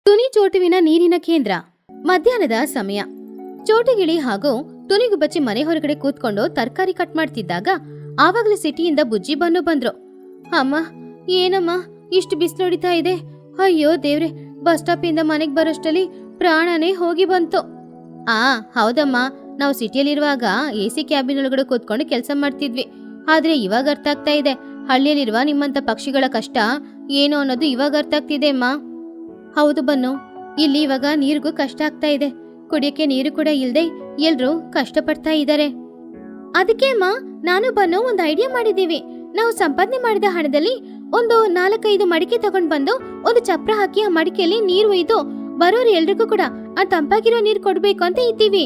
ತುನಿ ಚೋಟುವಿನ ನೀರಿನ ಕೇಂದ್ರ. ಮಧ್ಯಾಹ್ನದ ಸಮಯ. ಚೋಟುಗಿಳಿ ಹಾಗೂ ತುನಿಗುಬ್ಬಚ್ಚಿ ಮನೆ ಹೊರಗಡೆ ಕೂತ್ಕೊಂಡು ತರಕಾರಿ ಕಟ್ ಮಾಡ್ತಿದ್ದಾಗ ಆವಾಗ್ಲೇ ಸಿಟಿಯಿಂದ ಬುಜ್ಜಿ ಬಂದ್ರು. ಅಮ್ಮ, ಏನಮ್ಮ ಇಷ್ಟು ಬಿಸಿಲು ಹೊಡಿತಾ ಇದೆ? ಅಯ್ಯೋ ದೇವ್ರೆ, ಬಸ್ ಸ್ಟಾಪ್ ಇಂದ ಮನೆಗ್ ಬರೋಷ್ಟಲ್ಲಿ ಪ್ರಾಣನೇ ಹೋಗಿ ಬಂತು. ಹೌದಮ್ಮ, ನಾವು ಸಿಟಿಯಲ್ಲಿರುವಾಗ AC ಕ್ಯಾಬಿನ್ ಒಳಗಡೆ ಕೂತ್ಕೊಂಡು ಕೆಲಸ ಮಾಡ್ತಿದ್ವಿ. ಆದ್ರೆ ಇವಾಗ ಅರ್ಥ ಆಗ್ತಾ ಇದೆ, ಹಳ್ಳಿಯಲ್ಲಿರುವ ನಿಮ್ಮಂತ ಪಕ್ಷಿಗಳ ಕಷ್ಟ ಏನು ಅನ್ನೋದು ಇವಾಗ ಅರ್ಥ ಆಗ್ತಿದೆ ಅಮ್ಮ. ಹೌದು ಬನ್ನು, ಇಲ್ಲಿ ಇವಾಗ ನೀರಿಗೂ ಕಷ್ಟ ಆಗ್ತಾ ಇದೆ. ಕುಡಿಯಕ್ಕೆ ನೀರು ಕೂಡ ಇಲ್ದೆ ಎಲ್ರೂ ಕಷ್ಟ ಪಡ್ತಾ ಇದ್ದಾರೆ. ಅದಕ್ಕೆ ಅಮ್ಮ, ನಾನು ಬನ್ನು ಒಂದು ಐಡಿಯಾ ಮಾಡಿದೀವಿ. ನಾವು ಸಂಪಾದನೆ ಮಾಡಿದ ಹಣದಲ್ಲಿ ಒಂದು 4-5 ಮಡಿಕೆ ತಗೊಂಡ್ ಬಂದು ಒಂದು ಚಪ್ರ ಹಾಕಿ ಆ ಮಡಿಕೆಯಲ್ಲಿ ನೀರು ಒಯ್ದು ಬರೋರು ಎಲ್ರಿಗೂ ಕೂಡ ಆ ತಂಪಾಗಿರೋ ನೀರು ಕೊಡ್ಬೇಕು ಅಂತ ಇದ್ದೀವಿ.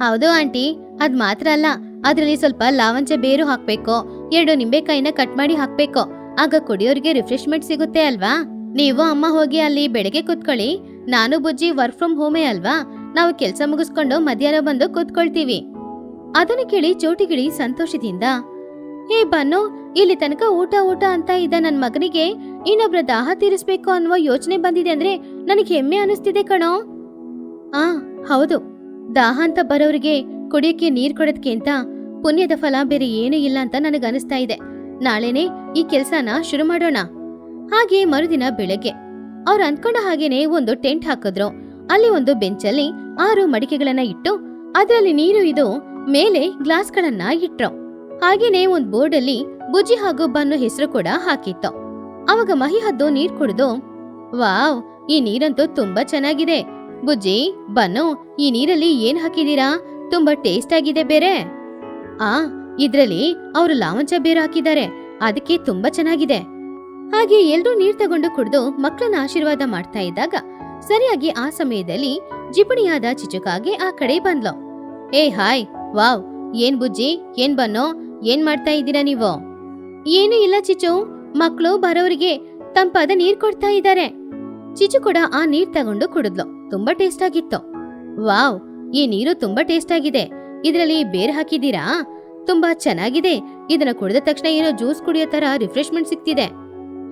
ಹೌದು ಆಂಟಿ, ಅದ್ ಮಾತ್ರ ಅಲ್ಲ, ಅದ್ರಲ್ಲಿ ಸ್ವಲ್ಪ ಲಾವಂಚ ಬೇರು ಹಾಕ್ಬೇಕು, 2 ನಿಂಬೆಕಾಯಿನ ಕಟ್ ಮಾಡಿ ಹಾಕ್ಬೇಕು. ಆಗ ಕುಡಿಯೋರಿಗೆ ರಿಫ್ರೆಶ್ಮೆಂಟ್ ಸಿಗುತ್ತೆ ಅಲ್ವಾ? ನೀವು ಅಮ್ಮ ಹೋಗಿ ಅಲ್ಲಿ ಬೆಳಗ್ಗೆ ಕೂತ್ಕೊಳ್ಳಿ, ನಾನು ಬುಜ್ಜಿ ವರ್ಕ್ ಫ್ರಮ್ ಹೋಮೇ ಅಲ್ವಾ, ನಾವು ಕೆಲಸ ಮುಗಿಸ್ಕೊಂಡು ಮಧ್ಯಾಹ್ನ ಬಂದು ಕೂತ್ಕೊಳ್ತೀವಿ. ಅದನ್ನು ಕೇಳಿ ಚೋಟಿಗಿಳಿ ಸಂತೋಷದಿಂದ, ಹೇ ಬನ್ನು, ಇಲ್ಲಿ ತನಕ ಊಟ ಅಂತ ಇದ್ದ ನನ್ ಮಗನಿಗೆ ಇನ್ನೊಬ್ರ ದಾಹ ತೀರಿಸ್ಬೇಕು ಅನ್ನುವ ಯೋಚನೆ ಬಂದಿದೆ ಅಂದ್ರೆ ನನಗೆ ಹೆಮ್ಮೆ ಅನಿಸ್ತಿದೆ ಕಣೋ. ಹೌದು, ದಾಹ ಅಂತ ಬರೋರಿಗೆ ಕುಡಿಯಕ್ಕೆ ನೀರ್ ಕೊಡೋದ್ಕಿಂತ ಪುಣ್ಯದ ಫಲ ಬೇರೆ ಏನೂ ಇಲ್ಲ ಅಂತ ನನಗೆ ಅನಿಸ್ತಾ ಇದೆ. ನಾಳೆನೆ ಈ ಕೆಲ್ಸನ ಶುರು ಮಾಡೋಣ. ಹಾಗೆ ಮರುದಿನ ಬೆಳಗ್ಗೆ ಅವ್ರು ಅಂದ್ಕೊಂಡ ಹಾಗೇನೆ ಒಂದು ಟೆಂಟ್ ಹಾಕಿದ್ರು. ಅಲ್ಲಿ ಒಂದು ಬೆಂಚಲ್ಲಿ 6 ಮಡಿಕೆಗಳನ್ನ ಇಟ್ಟು ಅದರಲ್ಲಿ ನೀರು ಇದು ಮೇಲೆ ಗ್ಲಾಸ್ಗಳನ್ನ ಇಟ್ರು. ಹಾಗೇನೆ ಒಂದ್ ಬೋರ್ಡ್ ಅಲ್ಲಿ ಬುಜ್ಜಿ ಹಾಗೂ ಬನ್ನು ಹೆಸರು ಕೂಡ ಹಾಕಿತ್ತು. ಅವಾಗ ಮಹಿ ಹದ್ದು ನೀರ್ ಕುಡಿದು, ವಾವ್, ಈ ನೀರಂತೂ ತುಂಬಾ ಚೆನ್ನಾಗಿದೆ. ಬುಜ್ಜಿ, ಬನ್ನು, ಈ ನೀರಲ್ಲಿ ಏನ್ ಹಾಕಿದೀರಾ? ತುಂಬಾ ಟೇಸ್ಟ್ ಆಗಿದೆ ಬೇರೆ. ಇದ್ರಲ್ಲಿ ಅವರು ಲಾವಂಚ ಬೇರು ಹಾಕಿದ್ದಾರೆ, ಅದಕ್ಕೆ ತುಂಬಾ ಚೆನ್ನಾಗಿದೆ. ಹಾಗೆ ಎಲ್ರೂ ನೀರ್ ತಗೊಂಡು ಕುಡಿದು ಮಕ್ಕಳನ್ನ ಆಶೀರ್ವಾದ ಮಾಡ್ತಾ ಇದ್ದಾಗ ಸರಿಯಾಗಿ ಆ ಸಮಯದಲ್ಲಿ ಜಿಪುಣಿಯಾದ ಚಿಚುಕಾಗೆ ಆ ಕಡೆ ಬಂದ್ಲು. ಹಾಯ್, ವಾವ್, ಏನ್ ಬುಜ್ಜಿ, ಏನ್ ಬನ್ನೋ, ಏನ್ ಮಾಡ್ತಾ ಇದ್ದೀರಾ ನೀವು? ಏನು ಇಲ್ಲ ಚಿಚು, ಮಕ್ಕಳು ಬರೋರಿಗೆ ತಂಪಾದ ನೀರ್ ಕೊಡ್ತಾ ಇದ್ದಾರೆ. ಚಿಚು ಕೂಡ ಆ ನೀರ್ ತಗೊಂಡು ಕುಡಿದ್ಲು. ತುಂಬಾ ಟೇಸ್ಟ್ ಆಗಿತ್ತು. ವಾವ್, ಈ ನೀರು ತುಂಬಾ ಟೇಸ್ಟ್ ಆಗಿದೆ. ಇದ್ರಲ್ಲಿ ಬೇರೆ ಹಾಕಿದೀರಾ? ತುಂಬಾ ಚೆನ್ನಾಗಿದೆ. ಇದನ್ನ ಕುಡಿದ ತಕ್ಷಣ ಏನೋ ಜ್ಯೂಸ್ ಕುಡಿಯೋ ತರ ರಿಫ್ರೆಶ್ಮೆಂಟ್ ಸಿಗ್ತಿದೆ.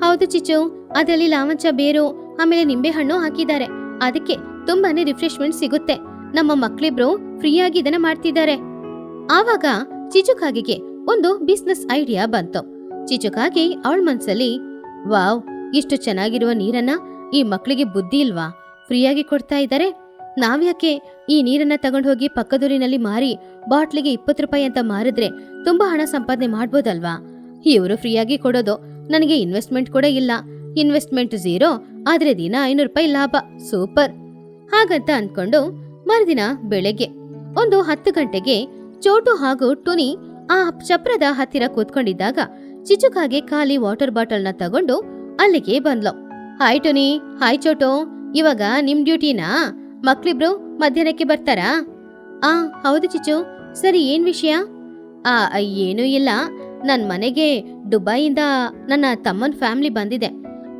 ಹೌದು ಚಿಚು, ಅದರಲ್ಲಿ ಲಾವಂಚ ಬೇರು ಆಮೇಲೆ ನಿಂಬೆ ಹಣ್ಣು ಹಾಕಿದ್ದಾರೆ, ಅದಕ್ಕೆ ತುಂಬಾನೇ ರಿಫ್ರೆಶ್ಮೆಂಟ್ ಸಿಗುತ್ತೆ. ನಮ್ಮ ಮಕ್ಳಿಬ್ರು ಫ್ರೀಯಾಗಿ ಇದನ್ನ ಮಾಡ್ತಿದ್ದಾರೆ. ಆವಾಗ ಚಿಚುಕಾಗಿಗೆ ಒಂದು ಬಿಸ್ನೆಸ್ ಐಡಿಯಾ ಬಂತು. ಚಿಚುಕಾಗಿ ಅವಳ ಮನ್ಸಲ್ಲಿ, ವಾವ್, ಇಷ್ಟು ಚೆನ್ನಾಗಿರುವ ನೀರನ್ನ ಈ ಮಕ್ಳಿಗೆ ಬುದ್ಧಿ ಇಲ್ವಾ? ಫ್ರೀಯಾಗಿ ಕೊಡ್ತಾ ಇದ್ದಾರೆ. ನಾವ್ಯಾಕೆ ಈ ನೀರನ್ನ ತಗೊಂಡು ಹೋಗಿ ಪಕ್ಕದೂರಿನಲ್ಲಿ ಮಾರಿ ಬಾಟ್ಲಿಗೆ 20 ರೂಪಾಯಿ ಅಂತ ಮಾರಿದ್ರೆ ತುಂಬಾ ಹಣ ಸಂಪಾದನೆ ಮಾಡ್ಬೋದಲ್ವಾ? ಇವರು ಫ್ರೀಯಾಗಿ ಕೊಡೋದು, ನನಗೆ ಇನ್ವೆಸ್ಟ್ಮೆಂಟ್ ಕೂಡ ಇಲ್ಲ. ಇನ್ವೆಸ್ಟ್ಮೆಂಟ್ 0, ಆದ್ರೆ ದಿನ 500 ರೂಪಾಯಿ ಲಾಭ. ಸೂಪರ್. ಹಾಗಂತ ಅನ್ಕೊಂಡು ಮರುದಿನ ಬೆಳಗ್ಗೆ ಒಂದು 10 ಗಂಟೆಗೆ ಚೋಟು ಹಾಗೂ ಟುನಿ ಆ ಚಪ್ರದ ಹತ್ತಿರ ಕೂತ್ಕೊಂಡಿದ್ದಾಗ ಚಿಚುಕಾಗೆ ಖಾಲಿ ವಾಟರ್ ಬಾಟಲ್ನ ತಗೊಂಡು ಅಲ್ಲಿಗೆ ಬಂದ್ಲು. ಹಾಯ್ ಟುನಿ, ಹಾಯ್ ಚೋಟು, ಇವಾಗ ನಿಮ್ ಡ್ಯೂಟಿನಾ? ಮಕ್ಳಿಬ್ರು ಮಧ್ಯಾಹ್ನಕ್ಕೆ ಬರ್ತಾರಾ? ಹೌದು ಚಿಚು. ಸರಿ, ಏನ್ ವಿಷಯ? ಏನೂ ಇಲ್ಲ, ನನ್ ಮನೆಗೆ ದುಬೈಯಿಂದ ನನ್ನ ತಮ್ಮನ್ ಫ್ಯಾಮಿಲಿ ಬಂದಿದೆ.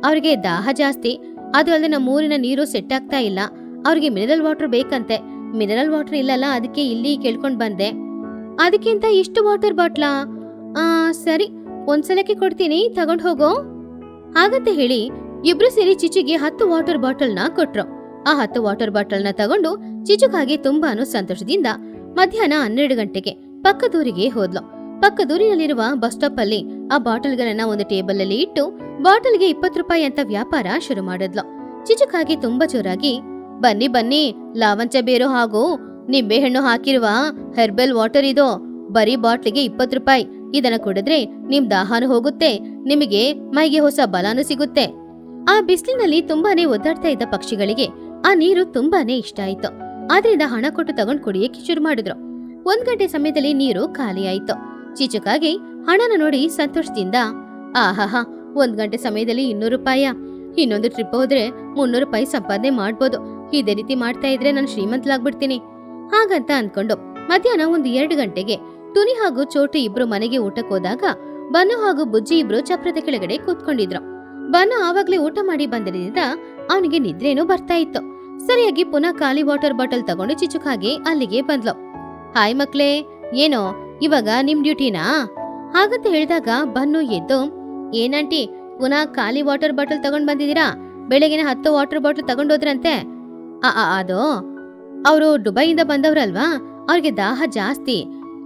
ಅವ್ರಿಗೆ ದಾಹ ಜಾಸ್ತಿ, ಅದು ಅಲ್ಲದೆ ನಮ್ಮ ಊರಿನ ನೀರು ಸೆಟ್ ಆಗ್ತಾ ಇಲ್ಲ. ಅವ್ರಿಗೆ ಮಿನರಲ್ ವಾಟರ್ ಬೇಕಂತೆ. ಮಿನರಲ್ ವಾಟರ್ ಇಲ್ಲಲ್ಲ, ಅದಕ್ಕೆ ಇಲ್ಲಿ ಕೇಳ್ಕೊಂಡ್ ಬಂದೆ. ಅದಕ್ಕಿಂತ ಇಷ್ಟು ವಾಟರ್ ಬಾಟ್ಲಾ? ಸರಿ, ಒಂದ್ಸಲಕ್ಕೆ ಕೊಡ್ತೀನಿ, ತಗೊಂಡ್ ಹೋಗೋ. ಹಾಗಂತ ಹೇಳಿ ಇಬ್ರು ಸೇರಿ ಚಿಚುಗೆ 10 ವಾಟರ್ ಬಾಟಲ್ನ ಕೊಟ್ರು. ಆ 10 ವಾಟರ್ ಬಾಟಲ್ನ ತಗೊಂಡು ಚಿಚುಕಾಗೆ ತುಂಬಾನು ಸಂತೋಷದಿಂದ ಮಧ್ಯಾಹ್ನ 12 ಗಂಟೆಗೆ ಪಕ್ಕದೂರಿಗೆ ಹೋದ್ಲು. ಪಕ್ಕದೂರಿನಲ್ಲಿರುವ ಬಸ್ ಸ್ಟಾಪ್ ಅಲ್ಲಿ ಆ ಬಾಟಲ್ಗಳನ್ನ ಒಂದು ಟೇಬಲ್ ಅಲ್ಲಿ ಇಟ್ಟು ಬಾಟಲ್ಗೆ 20 ರೂಪಾಯಿ ಅಂತ ವ್ಯಾಪಾರ ಶುರು ಮಾಡಿದ್ಲು. ಚಿಚುಕಾಗೆ ತುಂಬಾ ಜೋರಾಗಿ, ಬನ್ನಿ ಬನ್ನಿ, ಲಾವಂಚ ಬೇರು ಹಾಗೂ ನಿಂಬೆ ಹಣ್ಣು ಹಾಕಿರುವ ಹೆರ್ಬಲ್ ವಾಟರ್ ಇದು. ಬರೀ ಬಾಟ್ಲಿಗೆ 20 ರೂಪಾಯಿ. ಇದನ್ನ ಕುಡಿದ್ರೆ ನಿಮ್ ದಾಹನೂ ಹೋಗುತ್ತೆ, ನಿಮಗೆ ಮೈಗೆ ಹೊಸ ಬಲಾನು ಸಿಗುತ್ತೆ. ಆ ಬಿಸಿಲಿನಲ್ಲಿ ತುಂಬಾನೇ ಒದ್ದಾಡ್ತಾ ಇದ್ದ ಪಕ್ಷಿಗಳಿಗೆ ಆ ನೀರು ತುಂಬಾನೇ ಇಷ್ಟ ಆಯ್ತು. ಆದ್ರಿಂದ ಹಣ ಕೊಟ್ಟು ತಗೊಂಡ್ ಕುಡಿಯಕ್ಕೆ ಶುರು ಮಾಡಿದ್ರು. 1 ಗಂಟೆ ಸಮಯದಲ್ಲಿ ನೀರು ಖಾಲಿ ಆಯ್ತು. ಚಿಚುಕಾಗೆ ಹಣನ ನೋಡಿ ಸಂತೋಷದಿಂದ, ಆಹಾಹಾ, 1 ಗಂಟೆ ಸಮಯದಲ್ಲಿ 200 ರೂಪಾಯ? ಇನ್ನೊಂದು ಟ್ರಿಪ್ ಹೋದ್ರೆ 300 ರೂಪಾಯಿ ಸಂಪಾದನೆ ಮಾಡ್ಬೋದು. ಇದೇ ರೀತಿ ಮಾಡ್ತಾ ಇದ್ರೆ ನಾನು ಶ್ರೀಮಂತಲಾಗ್ಬಿಡ್ತೀನಿ. ಹಾಗಂತ ಅನ್ಕೊಂಡು ಮಧ್ಯಾಹ್ನ ಒಂದು 2 ಗಂಟೆಗೆ ಟುನಿ ಹಾಗೂ ಚೋಟು ಇಬ್ರು ಮನೆಗೆ ಊಟಕ್ಕೆ ಹೋದಾಗ ಬನ್ನು ಹಾಗೂ ಬುಜ್ಜಿ ಇಬ್ರು ಚಪ್ರದ ಕೆಳಗಡೆ ಕೂತ್ಕೊಂಡಿದ್ರು. ಬನ್ನು ಆವಾಗ್ಲೇ ಊಟ ಮಾಡಿ ಬಂದಿದ್ದರಿಂದ ಅವನಿಗೆ ನಿದ್ರೇನೂ ಬರ್ತಾ ಇತ್ತು. ಸರಿಯಾಗಿ ಪುನಃ ಖಾಲಿ ವಾಟರ್ ಬಾಟಲ್ ತಗೊಂಡು ಚಿಚುಕಾಗೆ ಅಲ್ಲಿಗೆ ಬಂದ್ಲು. ಹಾಯ್ ಮಕ್ಳೇ, ಏನೋ ಇವಾಗ ನಿಮ್ ಡ್ಯೂಟಿನಾ? ಹಾಗಂತ ಹೇಳಿದಾಗ ಬನ್ನು ಎದ್ದು, ಏನಂಟಿ, ಪುನಃ ಖಾಲಿ ವಾಟರ್ ಬಾಟಲ್ ತಗೊಂಡ್ ಬಂದಿದ್ದೀರಾ? ಬೆಳಗಿನ 10 ವಾಟರ್ ಬಾಟಲ್ ತಗೊಂಡೋದ್ರಂತೆ. ಅದು ಅವರು ದುಬೈಯಿಂದ ಬಂದವ್ರಲ್ವಾ, ಅವ್ರಿಗೆ ದಾಹ ಜಾಸ್ತಿ.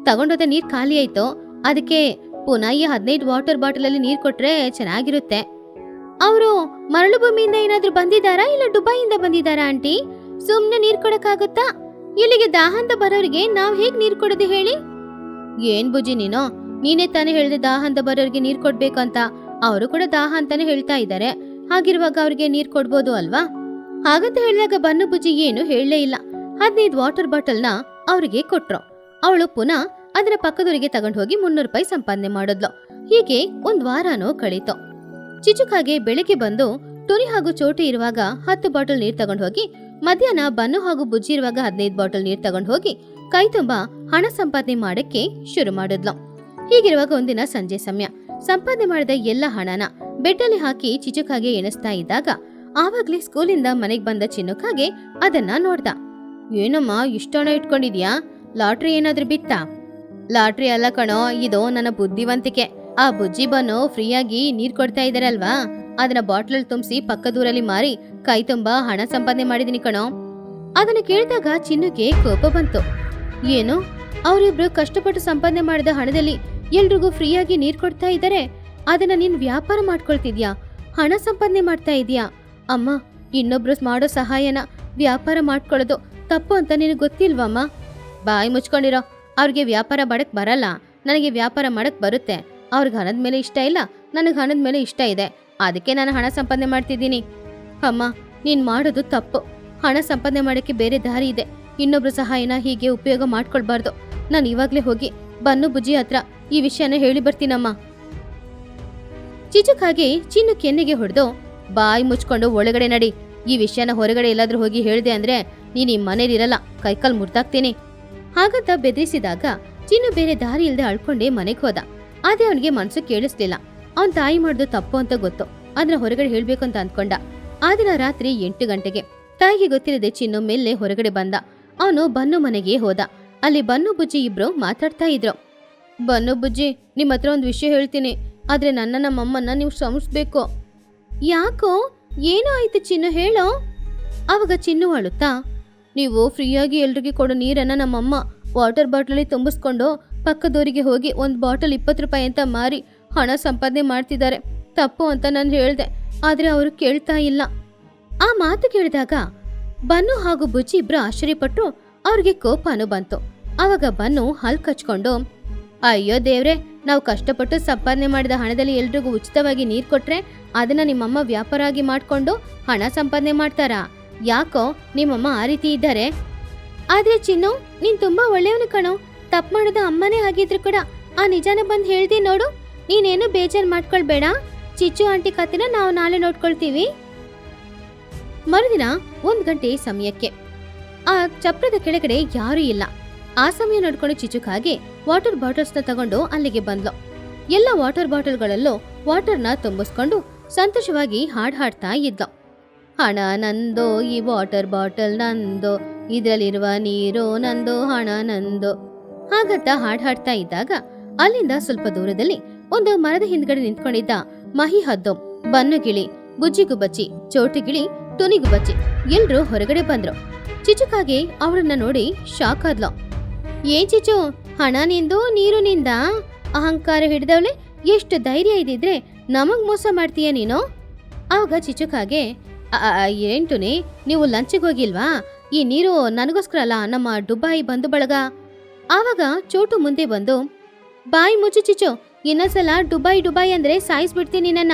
ತಗೊಂಡೋದ ನೀರ್ ಖಾಲಿ ಆಯ್ತು. ಅದಕ್ಕೆ ಪುನಃ ಈ 15 ವಾಟರ್ ಬಾಟಲ್ ಅಲ್ಲಿ ನೀರ್ ಕೊಟ್ರೆ ಚೆನ್ನಾಗಿರುತ್ತೆ. ಅವರು ಮರಳು ಭೂಮಿಯಿಂದ ಏನಾದ್ರೂ ಬಂದಿದಾರಾ ಇಲ್ಲ ದುಬೈಯಿಂದ ಬಂದಿದಾರಾ ಆಂಟಿ? ಸುಮ್ನೆ ನೀರ್ ಕೊಡಕ್ಕಾಗುತ್ತಾ? ಇಲ್ಲಿಗೆ ದಾಹ ಅಂತ ಬರೋರಿಗೆ ನಾವ್ ಹೇಗ್ ನೀರ್ ಕೊಡೋದು ಹೇಳಿ? ಏನ್ ಬುಜ್ಜಿ ನೀನೇ ತಾನೇ ಹೇಳ್ದೆ ದಾಹ ಅಂತ ಬರೋರಿಗೆ ನೀರ್ ಕೊಡ್ಬೇಕು ಅಂತ. ಅವರು ಕೂಡ ದಾಹ ಅಂತಾನೆ ಹೇಳ್ತಾ ಇದ್ದಾರೆ. ಹಾಗಿರುವಾಗ ಅವ್ರಿಗೆ ನೀರ್ ಕೊಡ್ಬೋದು ಅಲ್ವಾ? ಹಾಗಂತ ಹೇಳಿದಾಗ ಬನ್ನು ಬುಜ್ಜಿ ಏನು ಹೇಳಲೇ ಇಲ್ಲ. 15 ವಾಟರ್ ಬಾಟಲ್ನ ಅವ್ರಿಗೆ ಕೊಟ್ರು. ಅವಳು ಪುನಃ ಅದರ ಪಕ್ಕದವರಿಗೆ ತಗೊಂಡು ಹೋಗಿ 300 ರೂಪಾಯಿ ಸಂಪಾದನೆ ಮಾಡಿದ್ಲು. ಹೀಗೆ 1 ವಾರನೂ ಕಳೀತು. ಚಿಚುಕಾಗೆ ಬೆಳಿಗ್ಗೆ ಬಂದು ಟುನಿ ಹಾಗೂ ಚೋಟು ಇರುವಾಗ 10 ಬಾಟಲ್ ನೀರ್ ತಗೊಂಡು ಹೋಗಿ, ಮಧ್ಯಾಹ್ನ ಬನ್ನು ಹಾಗೂ ಬುಜ್ಜಿ ಇರುವಾಗ 15 ಬಾಟಲ್ ನೀರ್ ತಗೊಂಡು ಹೋಗಿ ಕೈ ತುಂಬಾ ಹಣ ಸಂಪಾದನೆ ಮಾಡಕ್ಕೆ ಶುರು ಮಾಡಿದ್ಲು. ಹೀಗಿರುವಾಗ ಒಂದಿನ ಸಂಜೆ ಸಮಯ ಸಂಪಾದನೆ ಮಾಡಿದ ಎಲ್ಲ ಹಣನ ಬೆಡ್ಡಲ್ಲಿ ಹಾಕಿ ಚಿಚುಕಾಗೆ ಎಣಿಸ್ತಾ ಇದ್ದಾಗ ಆವಾಗ್ಲೇ ಸ್ಕೂಲಿಂದ ಮನೆಗ್ ಬಂದ ಚಿನ್ನುಕಾಗೆ ಅದನ್ನ ನೋಡ್ದ. ಏನಮ್ಮ ಇಷ್ಟ ಹಣ ಇಟ್ಕೊಂಡಿದ್ಯಾ? ಲಾಟ್ರಿ ಏನಾದ್ರೂ ಬಿತ್ತಾ? ಲಾಟ್ರಿ ಅಲ್ಲ ಕಣೋ, ಇದು ನನ್ನ ಬುದ್ಧಿವಂತಿಕೆ. ಆ ಬುಜ್ಜಿ ಬನ್ನು ಫ್ರೀಯಾಗಿ ನೀರ್ ಕೊಡ್ತಾ ಇದಾರಲ್ವಾ, ಅದನ್ನ ಬಾಟ್ಲಲ್ಲಿ ತುಂಬಿಸಿ ಪಕ್ಕದೂರಲ್ಲಿ ಮಾರಿ ಕೈ ತುಂಬಾ ಹಣ ಸಂಪಾದನೆ ಮಾಡಿದೀನಿ ಕಣೋ. ಅದನ್ನ ಕೇಳಿದಾಗ ಚಿನ್ನುಗೆ ಕೋಪ ಬಂತು. ಏನು, ಅವರಿಬ್ರು ಕಷ್ಟಪಟ್ಟು ಸಂಪಾದನೆ ಮಾಡಿದ ಹಣದಲ್ಲಿ ಎಲ್ರಿಗೂ ಫ್ರೀಯಾಗಿ ನೀರ್ ಕೊಡ್ತಾ ಇದ್ದಾರೆ, ಅದನ್ನ ನೀನ್ ವ್ಯಾಪಾರ ಮಾಡ್ಕೊಳ್ತಿದ್ಯಾ, ಹಣ ಸಂಪಾದನೆ ಮಾಡ್ತಾ ಇದೀಯಾ? ಅಮ್ಮ, ಇನ್ನೊಬ್ರು ಮಾಡೋ ಸಹಾಯನ ವ್ಯಾಪಾರ ಮಾಡ್ಕೊಳ್ಳೋದು ತಪ್ಪು ಅಂತ ನಿನಗೆ ಗೊತ್ತಿಲ್ವಮ್ಮ? ಬಾಯಿ ಮುಚ್ಕೊಂಡಿರೋ. ಅವ್ರಿಗೆ ವ್ಯಾಪಾರ ಮಾಡಕ್ ಬರಲ್ಲ, ನನಗೆ ವ್ಯಾಪಾರ ಮಾಡಕ್ ಬರುತ್ತೆ. ಅವ್ರಿಗೆ ಹಣದ ಮೇಲೆ ಇಷ್ಟ ಇಲ್ಲ, ನನಗೆ ಹಣದ ಮೇಲೆ ಇಷ್ಟ ಇದೆ. ಅದಕ್ಕೆ ನಾನು ಹಣ ಸಂಪಾದನೆ ಮಾಡ್ತಿದ್ದೀನಿ. ಅಮ್ಮ, ನೀನ್ ಮಾಡೋದು ತಪ್ಪು. ಹಣ ಸಂಪಾದನೆ ಮಾಡಕ್ಕೆ ಬೇರೆ ದಾರಿ ಇದೆ. ಇನ್ನೊಬ್ರು ಸಹಾಯನ ಹೀಗೆ ಉಪಯೋಗ ಮಾಡ್ಕೊಳ್ಬಾರ್ದು. ನಾನು ಇವಾಗ್ಲೇ ಹೋಗಿ ಬನ್ನು ಬುಜ್ಜಿ ಹತ್ರ ಈ ವಿಷಯನ ಹೇಳಿ ಬರ್ತೀನಮ್ಮ. ಚಿಚುಕಾಗೆ ಚಿನ್ನು ಕೆನ್ನೆಗೆ ಹೊಡೆದು, ಬಾಯಿ ಮುಚ್ಕೊಂಡು ಒಳಗಡೆ ನಡಿ. ಈ ವಿಷಯನ ಹೊರಗಡೆ ಎಲ್ಲಾದ್ರೂ ಹೋಗಿ ಹೇಳ್ದೆ ಅಂದ್ರೆ ನೀನ್ ಈ ಮನೇಲಿರಲ್ಲ, ಕೈಕಾಲ್ ಮುರ್ದಾಕ್ತೀನಿ. ಹಾಗಂತ ಬೆದರಿಸಿದಾಗ ಚಿನ್ನು ಬೇರೆ ದಾರಿ ಇಲ್ದೆ ಅಳ್ಕೊಂಡೇ ಮನೆಗೆ ಹೋದ. ಆದ್ರೆ ಅವನಿಗೆ ಮನ್ಸು ಕೇಳಿಸ್ಲಿಲ್ಲ. ಅವನ್ ತಾಯಿ ಮಾಡ್ದು ತಪ್ಪು ಅಂತ ಗೊತ್ತು, ಅದನ್ನ ಹೊರಗಡೆ ಹೇಳ್ಬೇಕು ಅಂತ ಅಂದ್ಕೊಂಡ. ಆ ದಿನ ರಾತ್ರಿ 8 ಗಂಟೆಗೆ ತಾಯಿಗೆ ಗೊತ್ತಿರದೆ ಚಿನ್ನು ಮೆಲ್ಲೆ ಹೊರಗಡೆ ಬಂದ. ಅವನು ಬನ್ನು ಮನೆಗೆ ಹೋದ. ಅಲ್ಲಿ ಬನ್ನು ಬುಜ್ಜಿ ಇಬ್ರು ಮಾತಾಡ್ತಾ ಇದ್ರು. ಬನ್ನು ಬುಜ್ಜಿ, ನಿಮ್ಮ ಹತ್ರ ಒಂದು ವಿಷಯ ಹೇಳ್ತೀನಿ, ಆದ್ರೆ ನಮ್ಮಮ್ಮನ್ನ ನೀವು ಕ್ಷಮಿಸ್ಬೇಕು. ಯಾಕೋ, ಏನೋ ಆಯ್ತು ಚಿನ್ನು, ಹೇಳೋ. ಆವಾಗ ಚಿನ್ನು ಅಳುತ್ತಾ, ನೀವು ಫ್ರೀಯಾಗಿ ಎಲ್ರಿಗೆ ಕೊಡೋ ನೀರನ್ನ ನಮ್ಮಮ್ಮ ವಾಟರ್ ಬಾಟಲಲ್ಲಿ ತುಂಬಿಸ್ಕೊಂಡು ಪಕ್ಕದವರಿಗೆ ಹೋಗಿ 1 ಬಾಟಲ್ 20 ರೂಪಾಯಿ ಅಂತ ಮಾರಿ ಹಣ ಸಂಪಾದನೆ ಮಾಡ್ತಿದ್ದಾರೆ. ತಪ್ಪು ಅಂತ ನಾನು ಹೇಳ್ದೆ, ಆದ್ರೆ ಅವರು ಕೇಳ್ತಾ ಇಲ್ಲ. ಆ ಮಾತು ಕೇಳಿದಾಗ ಬನ್ನು ಹಾಗೂ ಬುಜ್ಜಿ ಇಬ್ರು ಆಶ್ಚರ್ಯಪಟ್ರು. ಅವ್ರಿಗೆ ಕೋಪನೂ ಬಂತು. ಆವಾಗ ಬನ್ನು ಹಲ್ ಕಚ್ಕೊಂಡು, ಅಯ್ಯೋ ದೇವ್ರೆ, ನಾವು ಕಷ್ಟಪಟ್ಟು ಸಂಪಾದನೆ ಮಾಡಿದ ಹಣದಲ್ಲಿ ಎಲ್ರಿಗೂ ಉಚಿತವಾಗಿ ನೀರ್ ಕೊಟ್ರೆ ಅದನ್ನ ನಿಮ್ಮಮ್ಮ ವ್ಯಾಪಾರ ಆಗಿ ಮಾಡ್ಕೊಂಡು ಹಣ ಸಂಪಾದನೆ ಮಾಡ್ತಾರಾ? ಯಾಕೋ ನಿಮ್ಮಮ್ಮ ಆ ರೀತಿ ಇದ್ದಾರೆ? ಆದ್ರೆ ಚಿನ್ನು, ನೀನ್ ತುಂಬಾ ಒಳ್ಳೆಯವನು ಕಣೋ. ತಪ್ಪು ಮಾಡೋದು ಅಮ್ಮನೇ ಆಗಿದ್ರು ಕೂಡ ಆ ನಿಜಾನ ಬಂದ್ ಹೇಳ್ದಿ ನೋಡು. ನೀನೇನು ಬೇಜಾರ್ ಮಾಡ್ಕೊಳ್ಬೇಡ. ಚಿಚ್ಚು ಆಂಟಿ ಕತೆನ ನಾವು ನಾಳೆ ನೋಡ್ಕೊಳ್ತೀವಿ. ಮರುದಿನ 1 ಗಂಟೆ ಸಮಯಕ್ಕೆ ಆ ಚಪ್ರದ ಕೆಳಗಡೆ ಯಾರೂ ಇಲ್ಲ. ಆ ಸಮಯ ನೋಡ್ಕೊಂಡು ಚಿಚುಕಾಗೆ ವಾಟರ್ ಬಾಟಲ್ಸ್ನ ತಗೊಂಡು ಅಲ್ಲಿಗೆ ಬಂದ್ಲು. ಎಲ್ಲ ವಾಟರ್ ಬಾಟಲ್ಗಳಲ್ಲೂ ವಾಟರ್ನ ತುಂಬಿಸ್ಕೊಂಡು ಸಂತೋಷವಾಗಿ ಹಾಡ್ತಾ ಇದ್ಲು. ಹಣ ನಂದೋ, ಈ ವಾಟರ್ ಬಾಟಲ್ ನಂದೋ, ಇದ್ರಲ್ಲಿರುವ ನೀರು ನಂದೋ, ಹಣ ನಂದೋ ಹಾಗಂತ ಹಾಡ್ತಾ ಇದ್ದಾಗ ಅಲ್ಲಿಂದ ಸ್ವಲ್ಪ ದೂರದಲ್ಲಿ ಒಂದು ಮರದ ಹಿಂದ್ಗಡೆ ನಿಂತ್ಕೊಂಡಿದ್ದ ಮಹಿ ಹದ್ದು, ಬನ್ನುಗಿಳಿ, ಬುಜ್ಜಿಗುಬಚ್ಚಿ, ಚೋಟುಗಿಳಿ, ತುನಿಗುಬಚ್ಚಿ ಎಲ್ರೂ ಹೊರಗಡೆ ಬಂದ್ರು. ಚಿಚುಕಾಗೆ ಅವಳನ್ನ ನೋಡಿ ಶಾಕ್ ಆದ್ಲು. ಏನ್ ಚಿಚು, ಹಣ ನಿಂದು ನೀರು ನಿಂದ? ಅಹಂಕಾರ ಹಿಡಿದವಳೆ, ಎಷ್ಟು ಧೈರ್ಯ ಇದ್ದಿದ್ರೆ ನಮಗ್ ಮೋಸ ಮಾಡ್ತೀಯ ನೀನು? ಆವಾಗ ಚಿಚುಕಾಗೆ, ಏನ್ ಟುನಿ, ನೀವು ಲಂಚಿಗೆ ಹೋಗಿಲ್ವಾ? ಈ ನೀರು ನನಗೋಸ್ಕರ ಅಲ್ಲ, ನಮ್ಮ ದುಬಾಯಿ ಬಂಧು ಬಳಗ. ಆವಾಗ ಚೋಟು ಮುಂದೆ ಬಂದು, ಬಾಯಿ ಮುಚ್ಚು ಚಿಚು, ಇನ್ನೊಂದ್ಸಲ ದುಬಾಯಿ ಅಂದ್ರೆ ಸಾಯಿಸ್ಬಿಡ್ತೀನಿ ನನ್ನ.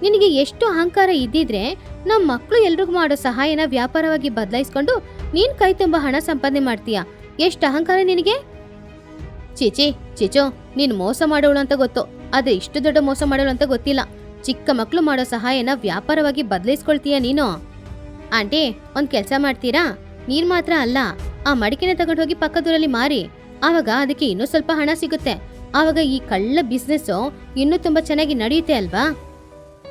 ನಿನಗೆ ಎಷ್ಟು ಅಹಂಕಾರ ಇದ್ದಿದ್ರೆ ನಮ್ಮ ಮಕ್ಕಳು ಎಲ್ರಿಗೂ ಮಾಡೋ ಸಹಾಯನ ವ್ಯಾಪಾರವಾಗಿ ಬದಲಾಯಿಸ್ಕೊಂಡು ನೀನ್ ಕೈ ತುಂಬ ಹಣ ಸಂಪಾದನೆ ಮಾಡ್ತೀಯ. ಎಷ್ಟು ಅಹಂಕಾರ ನಿನಗೆ? ಚಿಚು, ನೀನ್ ಮೋಸ ಮಾಡೋಳು ಅಂತ ಗೊತ್ತು, ಆದ್ರೆ ಇಷ್ಟು ದೊಡ್ಡ ಮೋಸ ಮಾಡೋಳು ಅಂತ ಗೊತ್ತಿಲ್ಲ. ಚಿಕ್ಕ ಮಕ್ಕಳು ಮಾಡೋ ಸಹಾಯನ ವ್ಯಾಪಾರವಾಗಿ ಬದಲಾಯಿಸ್ಕೊಳ್ತೀಯ ನೀನು. ಆಂಟಿ, ಒಂದ್ ಕೆಲ್ಸ ಮಾಡ್ತೀರಾ? ನೀರ್ ಮಾತ್ರ ಅಲ್ಲ, ಆ ಮಡಿಕೆನ ತಗೊಂಡು ಹೋಗಿ ಪಕ್ಕದೂರಲ್ಲಿ ಮಾರಿ, ಆವಾಗ ಅದಕ್ಕೆ ಇನ್ನೂ ಸ್ವಲ್ಪ ಹಣ ಸಿಗುತ್ತೆ. ಆವಾಗ ಈ ಕಳ್ಳ ಬಿಸ್ನೆಸ್ ಇನ್ನೂ ತುಂಬಾ ಚೆನ್ನಾಗಿ ನಡೆಯುತ್ತೆ ಅಲ್ವಾ?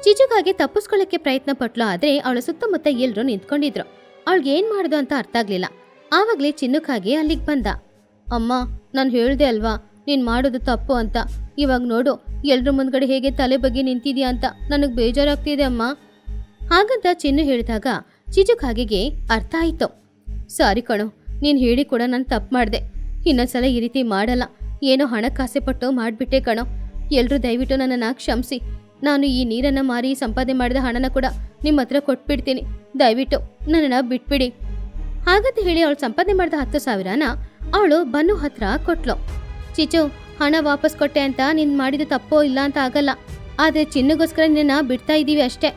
ಚಿಚುಕಾಗೆ ತಪ್ಪಿಸ್ಕೊಳ್ಳಕ್ಕೆ ಪ್ರಯತ್ನ ಪಟ್ಲು. ಆದ್ರೆ ಅವಳ ಸುತ್ತಮುತ್ತ ಎಲ್ರು ನಿಂತ್ಕೊಂಡಿದ್ರು. ಅವಳಿಗೆ ಏನ್ ಮಾಡುದು ಅಂತ ಅರ್ಥ ಆಗ್ಲಿಲ್ಲ. ಆವಾಗ್ಲೇ ಚಿನ್ನುಕಾಗೆ ಅಲ್ಲಿಗೆ ಬಂದ. ಅಮ್ಮ, ನಾನು ಹೇಳ್ದೆ ಅಲ್ವಾ ನೀನ್ ಮಾಡೋದು ತಪ್ಪು ಅಂತ. ಇವಾಗ ನೋಡು, ಎಲ್ರ ಮುಂದ್ಗಡೆ ಹೇಗೆ ತಲೆ ಬಗ್ಗೆ ನಿಂತಿದ್ಯಾ ಅಂತ ನನಗ್ ಬೇಜಾರಾಗ್ತಿದೆ ಅಮ್ಮ. ಹಾಗಂತ ಚಿನ್ನು ಹೇಳಿದಾಗ ಚಿಚುಕಾಗೆಗೆ ಅರ್ಥ ಆಯ್ತು. ಸಾರಿ ಕಣೋ, ನೀನ್ ಹೇಳಿ ಕೂಡ ನಾನು ತಪ್ಪು ಮಾಡ್ದೆ. ಇನ್ನೊಂದ್ಸಲ ಈ ರೀತಿ ಮಾಡಲ್ಲ. ಏನೋ ಹಣಕ್ಕಾಸೆ ಪಟ್ಟು ಮಾಡ್ಬಿಟ್ಟೆ ಕಣೋ. ಎಲ್ರೂ ದಯವಿಟ್ಟು ನನ್ನನ್ನ ಕ್ಷಮಿಸಿ. ನಾನು ಈ ನೀರನ್ನ ಮಾರಿ ಸಂಪಾದನೆ ಮಾಡಿದ ಹಣನ ಕೂಡ ನಿಮ್ಮ ಹತ್ರ ಕೊಟ್ಬಿಡ್ತೀನಿ. ದಯವಿಟ್ಟು ನನ್ನನ್ನ ಬಿಟ್ಬಿಡಿ. ಹಾಗಂತ ಹೇಳಿ ಅವಳು ಸಂಪಾದನೆ ಮಾಡಿದ 10,000ನ ಅವಳು ಬನ್ನು ಹತ್ರ ಕೊಟ್ಲು. ಚಿಚು, ಹಣ ವಾಪಸ್ ಕೊಟ್ಟೆ ಅಂತ ನೀನ್ ಮಾಡಿದ ತಪ್ಪೋ ಇಲ್ಲ ಅಂತ ಆಗಲ್ಲ. ಆದ್ರೆ ಚಿನ್ನುಗೋಸ್ಕರ ನಿನ್ನ ಬಿಡ್ತಾ ಇದೀವಿ ಅಷ್ಟೇ.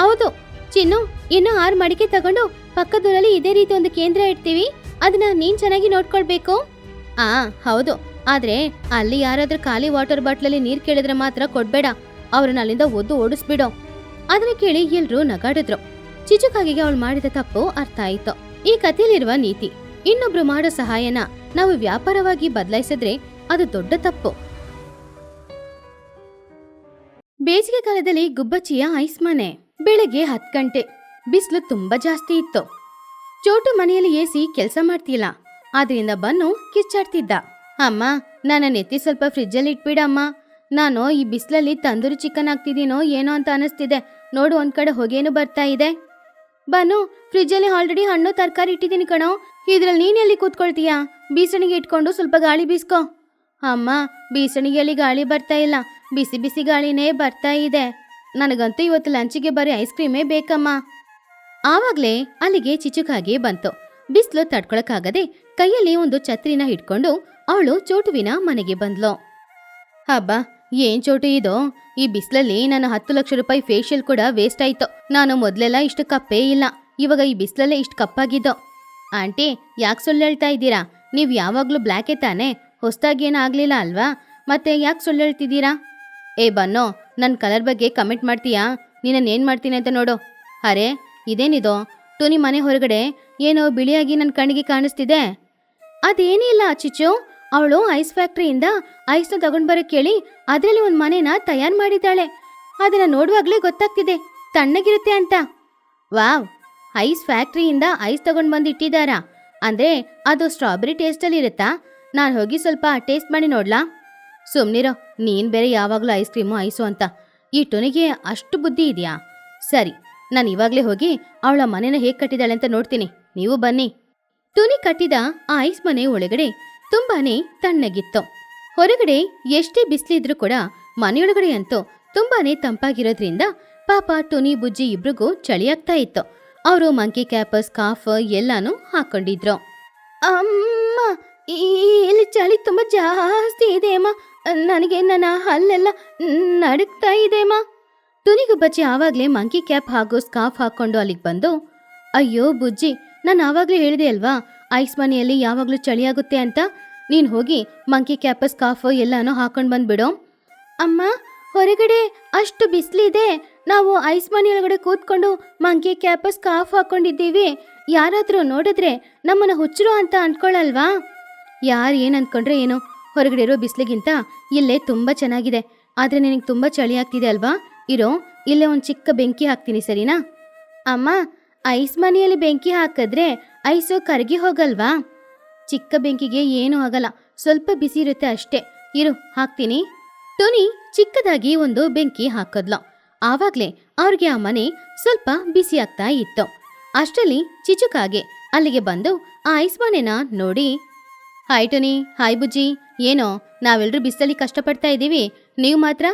ಹೌದು ಚಿನ್ನು, ಇನ್ನು 6 ಮಡಿಕೆ ತಗೊಂಡು ಪಕ್ಕದೂರಲ್ಲಿ ಇದೇ ರೀತಿ ಒಂದು ಕೇಂದ್ರ ಇಡ್ತೀವಿ. ಅದನ್ನ ನೀನ್ ಚೆನ್ನಾಗಿ ನೋಡ್ಕೊಳ್ಬೇಕು. ಹೌದು, ಆದ್ರೆ ಅಲ್ಲಿ ಯಾರಾದ್ರೂ ಖಾಲಿ ವಾಟರ್ ಬಾಟ್ಲಲ್ಲಿ ನೀರ್ ಕೇಳಿದ್ರೆ ಮಾತ್ರ ಕೊಡ್ಬೇಡ. ಅವ್ರನ್ನ ಅಲ್ಲಿಂದ ಒದ್ದು ಓಡಿಸ್ಬಿಡೋ. ಅದನ್ನ ಕೇಳಿ ಎಲ್ರೂ ನಗಾಡಿದ್ರು. ಚಿಚುಕಾಗಿಗೆ ಅವಳು ಮಾಡಿದ ತಪ್ಪು ಅರ್ಥ ಆಯ್ತು. ಈ ಕಥೆಯಲ್ಲಿರುವ ನೀತಿ, ಇನ್ನೊಬ್ರು ಮಾಡೋ ಸಹಾಯನ ನಾವು ವ್ಯಾಪಾರವಾಗಿ ಬದಲಾಯಿಸಿದ್ರೆ ಅದು ದೊಡ್ಡ ತಪ್ಪು. ಬೇಸಿಗೆ ಕಾಲದಲ್ಲಿ ಗುಬ್ಬಚ್ಚಿಯ ಐಸ್ ಮನೆ. ಬೆಳಗ್ಗೆ 10 ಗಂಟೆ. ಬಿಸಿಲು ತುಂಬಾ ಜಾಸ್ತಿ ಇತ್ತು. ಚೋಟು ಮನೆಯಲ್ಲಿ ಎಸಿ ಕೆಲಸ ಮಾಡ್ತಿಲ್ಲ. ಆದ್ರಿಂದ ಬನ್ನು ಕಿಚ್ಚಾಡ್ತಿದ್ದ. ಅಮ್ಮ, ನನ್ನ ನೆತ್ತಿ ಸ್ವಲ್ಪ ಫ್ರಿಜ್ಜಲ್ಲಿ ಇಟ್ಬಿಡಮ್ಮ. ನಾನು ಈ ಬಿಸಿಲಲ್ಲಿ ತಂದೂರಿ ಚಿಕನ್ ಹಾಕ್ತಿದ್ದೀನೋ ಏನೋ ಅಂತ ಅನಿಸ್ತಿದೆ. ನೋಡು, ಒಂದ್ ಕಡೆ ಹೊಗೆನೂ ಬರ್ತಾ ಇದೆ. ಬನ್ನು, ಫ್ರಿಜ್ಜಲ್ಲಿ ಆಲ್ರೆಡಿ ಹಣ್ಣು ತರಕಾರಿ ಇಟ್ಟಿದ್ದೀನಿ ಕಣೋ. ಇದ್ರಲ್ಲಿ ನೀನೆಲ್ಲಿ ಕೂತ್ಕೊಳ್ತೀಯಾ? ಬೀಸಣಿಗೆ ಇಟ್ಕೊಂಡು ಸ್ವಲ್ಪ ಗಾಳಿ ಬೀಸ್ಕೋ. ಅಮ್ಮ, ಬೀಸಣಿಗೆಯಲ್ಲಿ ಗಾಳಿ ಬರ್ತಾ ಇಲ್ಲ, ಬಿಸಿ ಬಿಸಿ ಗಾಳಿನೇ ಬರ್ತಾ ಇದೆ. ನನಗಂತೂ ಇವತ್ತು ಲಂಚಿಗೆ ಬರೀ ಐಸ್ ಕ್ರೀಮೇ ಬೇಕಮ್ಮ. ಆವಾಗ್ಲೇ ಅಲ್ಲಿಗೆ ಚಿಚುಕಾಗೆ ಬಂತು. ಬಿಸಿಲು ತಡ್ಕೊಳಕ್ಕಾಗದೆ ಕೈಯಲ್ಲಿ ಒಂದು ಛತ್ರಿನ ಹಿಡ್ಕೊಂಡು ಅವಳು ಚೋಟುವಿನ ಮನೆಗೆ ಬಂದ್ಲು. ಹಬ್ಬ, ಏನ್ ಚೋಟು ಇದು? ಈ ಬಿಸಿಲಲ್ಲಿ ನನ್ನ 10 ಲಕ್ಷ ರೂಪಾಯಿ ಫೇಶಿಯಲ್ ಕೂಡ ವೇಸ್ಟ್ ಆಯ್ತು. ನಾನು ಮೊದ್ಲೆಲ್ಲ ಇಷ್ಟು ಕಪ್ಪೇ ಇಲ್ಲ, ಇವಾಗ ಈ ಬಿಸಿಲಲ್ಲೇ ಇಷ್ಟು ಕಪ್ಪಾಗಿದ್ದು. ಆಂಟಿ, ಯಾಕೆ ಸುಳ್ಳು ಹೇಳ್ತಾ ಇದ್ದೀರಾ? ನೀವ್ ಯಾವಾಗ್ಲೂ ಬ್ಲ್ಯಾಕೇ ತಾನೆ, ಹೊಸ್ದಾಗಿ ಏನೂ ಆಗ್ಲಿಲ್ಲ ಅಲ್ವಾ? ಮತ್ತೆ ಯಾಕೆ ಸುಳ್ಳು ಹೇಳ್ತಿದ್ದೀರಾ? ಬನ್ನೋ, ನನ್ನ ಕಲರ್ ಬಗ್ಗೆ ಕಮೆಂಟ್ ಮಾಡ್ತೀಯಾ? ನೀನೇನ್ ಮಾಡ್ತೀನಿ ಅಂತ ನೋಡು. ಅರೆ, ಇದೇನಿದು? ಟೂನಿ ಮನೆ ಹೊರಗಡೆ ಏನೋ ಬಿಳಿಯಾಗಿ ನನ್ನ ಕಣ್ಣಿಗೆ ಕಾಣಿಸ್ತಿದೆ. ಅದೇನಿಲ್ಲ ಚಿಚ್ಚು, ಅವಳು ಐಸ್ ಫ್ಯಾಕ್ಟ್ರಿಯಿಂದ ಐಸ್ನ ತಗೊಂಡ್ ಬರೋ ಕೇಳಿ ಅದರಲ್ಲಿ ಒಂದು ಮನೆನ ತಯಾರು ಮಾಡಿದ್ದಾಳೆ. ಅದನ್ನ ನೋಡುವಾಗ್ಲೇ ಗೊತ್ತಾಗ್ತಿದೆ ತಣ್ಣಗಿರುತ್ತೆ ಅಂತ. ವಾವ್, ಐಸ್ ಫ್ಯಾಕ್ಟ್ರಿಯಿಂದ ಐಸ್ ತಗೊಂಡ್ ಬಂದು ಇಟ್ಟಿದ್ದಾರಾ? ಅಂದ್ರೆ ಅದು ಸ್ಟ್ರಾಬೆರಿ ಟೇಸ್ಟಲ್ಲಿ ಇರುತ್ತಾ? ನಾನು ಹೋಗಿ ಸ್ವಲ್ಪ ಟೇಸ್ಟ್ ಮಾಡಿ ನೋಡ್ಲಾ? ಸುಮ್ನಿರೋ, ನೀನ್ ಬೇರೆ ಯಾವಾಗ್ಲೂ ಐಸ್ ಕ್ರೀಮು ಐಸು ಅಂತ. ಈ ಟುನಿಗೆ ಅಷ್ಟು ಬುದ್ಧಿ ಇದೆಯಾ? ಸರಿ, ನಾನು ಇವಾಗ್ಲೇ ಹೋಗಿ ಅವಳ ಮನೆನ ಹೇಗೆ ಕಟ್ಟಿದಾಳೆ ಅಂತ ನೋಡ್ತೀನಿ. ನೀವು ಬನ್ನಿ. ಟುನಿ ಕಟ್ಟಿದ ಆ ಐಸ್ ಮನೆ ಒಳಗಡೆ ತುಂಬಾನೇ ತಣ್ಣಗಿತ್ತು. ಹೊರಗಡೆ ಎಷ್ಟೇ ಬಿಸಿಲಿದ್ರೂ ಕೂಡ ಮನೆಯೊಳಗಡೆ ಅಂತೂ ತುಂಬಾನೇ ತಂಪಾಗಿರೋದ್ರಿಂದ ಪಾಪ ಟುನಿ ಬುಜ್ಜಿ ಇಬ್ರಿಗೂ ಚಳಿ ಆಗ್ತಾ ಇತ್ತು. ಅವರು ಮಂಕಿ ಕ್ಯಾಪ್, ಸ್ಕಾರ್ಫ್ ಎಲ್ಲಾನು ಹಾಕೊಂಡಿದ್ರು. ಅಮ್ಮ, ಇಲ್ಲಿ ಚಳಿ ತುಂಬಾ ಜಾಸ್ತಿ ಇದೆ ಅಮ್ಮ. ನನಗೆ ನನ್ನ ಹಲ್ಲೆಲ್ಲ ನಡುಕ್ತಾ ಇದೆ ಅಮ್ಮ. ಟುನಿಗುಬ್ಬಚ್ಚಿ ಆವಾಗ್ಲೇ ಮಂಕಿ ಕ್ಯಾಪ್ ಹಾಗೂ ಸ್ಕಾರ್ಫ್ ಹಾಕೊಂಡು ಅಲ್ಲಿಗೆ ಬಂದು, ಅಯ್ಯೋ ಬುಜ್ಜಿ, ನಾನು ಆವಾಗ್ಲೇ ಹೇಳಿದೆ ಅಲ್ವಾ ಐಸ್ ಮನೆಯಲ್ಲಿ ಯಾವಾಗ್ಲೂ ಚಳಿ ಆಗುತ್ತೆ ಅಂತ. ನೀನ್ ಹೋಗಿ ಮಂಕಿ ಕ್ಯಾಪ್, ಸ್ಕಾರ್ಫ್ ಎಲ್ಲಾನು ಹಾಕೊಂಡ್ ಬಂದ್ಬಿಡು. ಅಮ್ಮ, ಹೊರಗಡೆ ಅಷ್ಟು ಬಿಸಿಲಿದೆ. ನಾವು ಐಸ್ ಮನೆಯೊಳಗಡೆ ಕೂತ್ಕೊಂಡು ಮಂಕಿ ಕ್ಯಾಪ್, ಸ್ಕಾರ್ಫ್ ಹಾಕೊಂಡಿದ್ದೀವಿ. ಯಾರಾದ್ರೂ ನೋಡಿದ್ರೆ ನಮ್ಮನ್ನ ಹುಚ್ಚರು ಅಂತ ಅನ್ಕೊಳ್ಳಲ್ವಾ? ಯಾರು ಏನ್ ಅನ್ಕೊಂಡ್ರೆ ಏನೋ, ಹೊರಗಡೆ ಇರೋ ಬಿಸಿಲಿಗಿಂತ ಇಲ್ಲೇ ತುಂಬಾ ಚೆನ್ನಾಗಿದೆ. ಆದ್ರೆ ನಿನಗೆ ತುಂಬಾ ಚಳಿ ಆಗ್ತಿದೆ ಅಲ್ವಾ? ಇರೋ, ಇಲ್ಲೇ ಒಂದು ಚಿಕ್ಕ ಬೆಂಕಿ ಹಾಕ್ತೀನಿ, ಸರಿನಾ? ಅಮ್ಮ, ಐಸ್ ಮನೆಯಲ್ಲಿ ಬೆಂಕಿ ಹಾಕಿದ್ರೆ ಐಸು ಕರಗಿ ಹೋಗಲ್ವಾ? ಚಿಕ್ಕ ಬೆಂಕಿಗೆ ಏನೂ ಆಗಲ್ಲ, ಸ್ವಲ್ಪ ಬಿಸಿ ಇರುತ್ತೆ ಅಷ್ಟೇ. ಇರು, ಹಾಕ್ತೀನಿ. ಟೋನಿ ಚಿಕ್ಕದಾಗಿ ಒಂದು ಬೆಂಕಿ ಹಾಕಿದ್ಲು. ಆವಾಗ್ಲೇ ಅವ್ರಿಗೆ ಆ ಮನೆ ಸ್ವಲ್ಪ ಬಿಸಿ ಆಗ್ತಾ ಇತ್ತು. ಅಷ್ಟರಲ್ಲಿ ಚಿಚುಕಾಗೆ ಅಲ್ಲಿಗೆ ಬಂದು ಆ ಐಸ್ ಮನೆನ ನೋಡಿ, ಹಾಯ್ ಟೋನಿ, ಹಾಯ್ ಬುಜ್ಜಿ. ಏನೋ, ನಾವೆಲ್ಲರೂ ಬಿಸಿಲಲ್ಲಿ ಕಷ್ಟಪಡ್ತಾ ಇದ್ದೀವಿ, ನೀವು ಮಾತ್ರ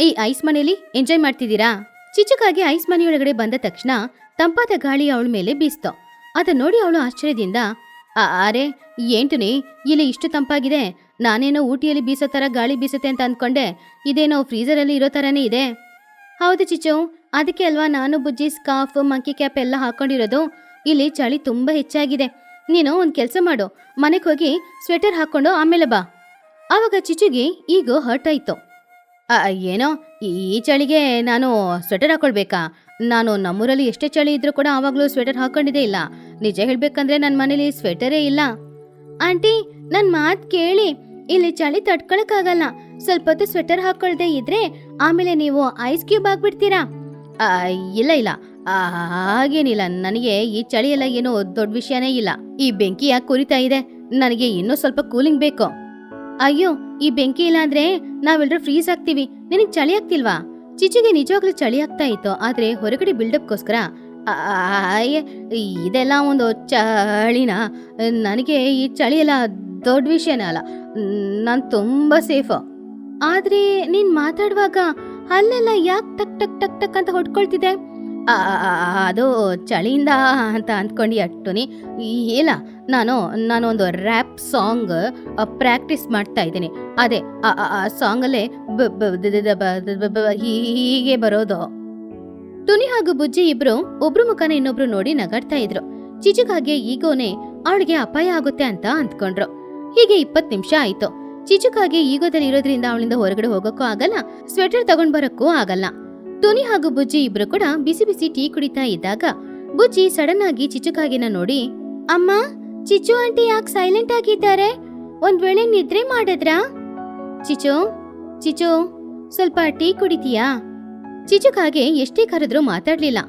ಈ ಐಸ್ ಮನೆಯಲ್ಲಿ ಎಂಜಾಯ್ ಮಾಡ್ತಿದ್ದೀರಾ? ಚಿಚುಕಾಗೆ ಐಸ್ ಮನೆಯೊಳಗಡೆ ಬಂದ ತಕ್ಷಣ ತಂಪಾದ ಗಾಳಿ ಅವಳ ಮೇಲೆ ಬೀಸ್ತು. ಅದನ್ನ ನೋಡಿ ಅವಳು ಆಶ್ಚರ್ಯದಿಂದ, ಅರೆ ಏನ್ ಟೋನಿ, ಇಲ್ಲಿ ಇಷ್ಟು ತಂಪಾಗಿದೆ? ನಾನೇನೋ ಊಟಿಯಲ್ಲಿ ಬೀಸೋ ಥರ ಗಾಳಿ ಬೀಸುತ್ತೆ ಅಂತ ಅಂದ್ಕೊಂಡೆ, ಇದೇನೋ ಫ್ರೀಸರಲ್ಲಿ ಇರೋ ಥರನೇ ಇದೆ. ಹೌದು ಚಿಚು, ಅದಕ್ಕೆ ಅಲ್ವಾ ನಾನು ಬುಜ್ಜಿ ಸ್ಕಾರ್ಫ್, ಮಂಕಿ ಕ್ಯಾಪ್ ಎಲ್ಲ ಹಾಕೊಂಡಿರೋದು. ಇಲ್ಲಿ ಚಳಿ ತುಂಬ ಹೆಚ್ಚಾಗಿದೆ. ನೀನು ಒಂದು ಕೆಲಸ ಮಾಡು, ಮನೆಗೆ ಹೋಗಿ ಸ್ವೆಟರ್ ಹಾಕ್ಕೊಂಡು ಆಮೇಲೆ ಬಾ. ಆವಾಗ ಚಿಚುಗೆ ಈಗ ಹರ್ಟ್ ಆಯ್ತು. ಏನೋ, ಈ ಚಳಿಗೆ ನಾನು ಸ್ವೆಟರ್ ಹಾಕೊಳ್ಬೇಕಾ? ನಾನು ನಮ್ಮೂರಲ್ಲಿ ಎಷ್ಟೇ ಚಳಿ ಇದ್ರೂ ಕೂಡ ಆವಾಗಲೂ ಸ್ವೆಟರ್ ಹಾಕೊಂಡಿದ್ದೇ ಇಲ್ಲ. ನಿಜ ಹೇಳ್ಬೇಕಂದ್ರೆ ನನ್ನ ಮನೇಲಿ ಸ್ವೆಟರೇ ಇಲ್ಲ. ಆಂಟಿ, ನನ್ನ ಮಾತು ಕೇಳಿ, ಇಲ್ಲಿ ಚಳಿ ತಡ್ಕೊಳಕ್ಕಾಗಲ್ಲ. ಸ್ವಲ್ಪ ಹೊತ್ತು ಸ್ವೆಟರ್ ಹಾಕೊಳ್ದೆ ಇದ್ರೆ ಆಮೇಲೆ ನೀವು ಐಸ್ ಕ್ಯೂಬ್ ಆಗ್ಬಿಡ್ತೀರಾ. ಇಲ್ಲ ಇಲ್ಲ, ಹಾಗೇನಿಲ್ಲ. ನನಗೆ ಈ ಚಳಿ ಎಲ್ಲ ಏನೋ ದೊಡ್ಡ ವಿಷಯನೇ ಇಲ್ಲ. ಈ ಬೆಂಕಿ ಯಾಕೆ ಕುರಿತಾ ಇದೆ? ನನಗೆ ಇನ್ನೂ ಸ್ವಲ್ಪ ಕೂಲಿಂಗ್ ಬೇಕು. ಅಯ್ಯೋ, ಈ ಬೆಂಕಿ ಇಲ್ಲ ಅಂದ್ರೆ ನಾವೆಲ್ಲರೂ ಫ್ರೀಸ್ ಆಗ್ತೀವಿ. ನಿನಗೆ ಚಳಿ ಆಗ್ತಿಲ್ವಾ? ಚಿಚುಗೆ ನಿಜವಾಗ್ಲೂ ಚಳಿ ಆಗ್ತಾ ಇತ್ತು. ಆದ್ರೆ ಹೊರಗಡೆ ಬಿಲ್ಡಪ್ಗೋಸ್ಕರ ಇದೆಲ್ಲ ಒಂದು ಚಳಿನ, ನನಗೆ ಈ ಚಳಿ ಎಲ್ಲ ದೊಡ್ಡ ವಿಷಯನೇ ಅಲ್ಲ, ನಾನು ತುಂಬಾ ಸೇಫ್. ಆದ್ರೆ ನೀನ್ ಮಾತಾಡುವಾಗ ಅಲ್ಲೆಲ್ಲ ಯಾಕೆ ಟಕ್ ಟಕ್ ಟಕ್ ಟಕ್ ಅಂತ ಹೊಡ್ಕೊಳ್ತಿದೆ? ಅದು ಚಳಿಯಿಂದ ಅಂತ ಅಂದ್ಕೊಂಡು ಅಟ್ಟುನಿ. ಇಲ್ಲ, ನಾನೊಂದು ರ್ಯಾಪ್ ಸಾಂಗ್ ಪ್ರಾಕ್ಟೀಸ್ ಮಾಡ್ತಾ ಇದ್ದೀನಿ. ಅದೇ ಆ ಸಾಂಗಲ್ಲೇ ಹೀಗೆ ಬರೋದು. ಟುನಿ ಹಾಗೂ ಬುಜ್ಜಿ ಇಬ್ರು ಒಬ್ರು ಮುಖನ ಇನ್ನೊಬ್ರು ನೋಡಿ ನಗಾಡ್ತಾ ಇದ್ರು. ಚಿಚುಕಾಗೆ ಈಗೋನೆ ಅವಳಿಗೆ ಅಪಾಯ ಆಗುತ್ತೆ ಅಂತ ಅಂದ್ಕೊಂಡ್ರು. ಹೀಗೆ 20 ನಿಮಿಷ ಆಯ್ತು. ಚಿಚುಕಾಗೆ ಈಗೋದಲ್ಲಿ ಇರೋದ್ರಿಂದ ಅವಳಿಂದ ಹೊರಗಡೆ ಹೋಗೋಕ್ಕೂ ಆಗಲ್ಲ, ಸ್ವೆಟರ್ ತಗೊಂಡ್ ಬರಕ್ಕೂ ಆಗಲ್ಲ. ಟುನಿ ಹಾಗೂ ಬುಜ್ಜಿ ಇಬ್ರು ಕೂಡ ಬಿಸಿ ಬಿಸಿ ಟೀ ಕುಡಿತಾ ಇದ್ದಾಗ ಬುಜ್ಜಿ ಸಡನ್ ಆಗಿ ಚಿಚುಕಾಗಿನ ನೋಡಿ, ಅಮ್ಮ, ಚಿಚು ಆಂಟಿ ಯಾಕೆ ಸೈಲೆಂಟ್ ಆಗಿದ್ದಾರೆ? ಒಂದ್ ವೇಳೆ ನಿದ್ರೆ ಮಾಡಿದ್ರಾ? ಚಿಚು ಚಿಚು ಸ್ವಲ್ಪ ಟೀ ಕುಡಿತೀಯಾ? ಚಿಚುಕಾಗೆ ಎಷ್ಟೇ ಕರೆದ್ರೂ ಮಾತಾಡ್ಲಿಲ್ಲ.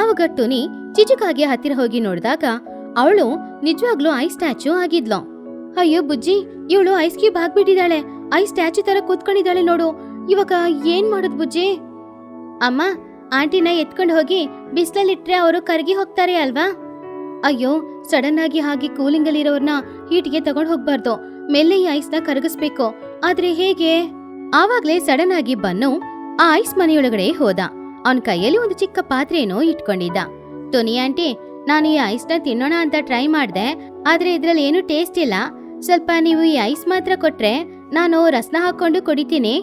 ಆವಾಗ ಟುನಿ ಚಿಚುಕಾಗೆ ಹತ್ತಿರ ಹೋಗಿ ನೋಡಿದಾಗ ಅವಳು ನಿಜವಾಗ್ಲೂ ಐಸ್ ಸ್ಟ್ಯಾಚು ಆಗಿದ್ಲು. ಅಯ್ಯೋ ಬುಜ್ಜಿ, ಇವಳು ಐಸ್ ಕ್ಯೂಬ್ ಆಗ್ಬಿಟ್ಟಿದ್ದಾಳೆ, ಐಸ್ ಸ್ಟ್ಯಾಚು ತರ ಕೂತ್ಕೊಂಡಿದ್ದಾಳೆ ನೋಡು. ಇವಾಗ ಏನ್ ಮಾಡೋದು ಬುಜ್ಜಿ? ಅಮ್ಮ, ಆಂಟಿನ ಎತ್ಕೊಂಡು ಹೋಗಿ ಬಿಸ್ಲಲ್ಲಿಟ್ರೆ ಅವರು ಕರಗಿ ಹೋಗ್ತಾರೆ ಅಲ್ವಾ? ಅಯ್ಯೋ, ಸಡನ್ ಆಗಿ ಹಾಗೆ ಕೂಲಿಂಗ್ ಅಲ್ಲಿ ಇರೋರ್ನ ಹೀಟ್ಗೆ ತಗೊಂಡ್ ಹೋಗ್ಬಾರ್ದು, ಮೆಲ್ಲೆ ಈ ಐಸ್ನ ಕರಗಿಸ್ಬೇಕು. ಆದ್ರೆ ಹೇಗೆ? ಆವಾಗ್ಲೇ ಸಡನ್ ಆಗಿ ಬನ್ನು ಆ ಐಸ್ ಮನೆಯೊಳಗಡೆ ಹೋದ. ಅವನ್ ಕೈಯಲ್ಲಿ ಒಂದು ಚಿಕ್ಕ ಪಾತ್ರೆಯನ್ನು ಇಟ್ಕೊಂಡಿದ್ದ. ಟುನಿ ಆಂಟಿ, ನಾನು ಈ ಐಸ್ನ ತಿನ್ನೋಣ ಅಂತ ಟ್ರೈ ಮಾಡ್ದೆ, ಆದ್ರೆ ಇದ್ರಲ್ಲಿ ಏನು ಟೇಸ್ಟ್ ಇಲ್ಲ. ಸ್ವಲ್ಪ ನೀವು ಈ ಐಸ್ ಮಾತ್ರ ಕೊಟ್ರೆ ನಾನು ರಸನ ಹಾಕೊಂಡು ಕುಡಿತೀನಿ.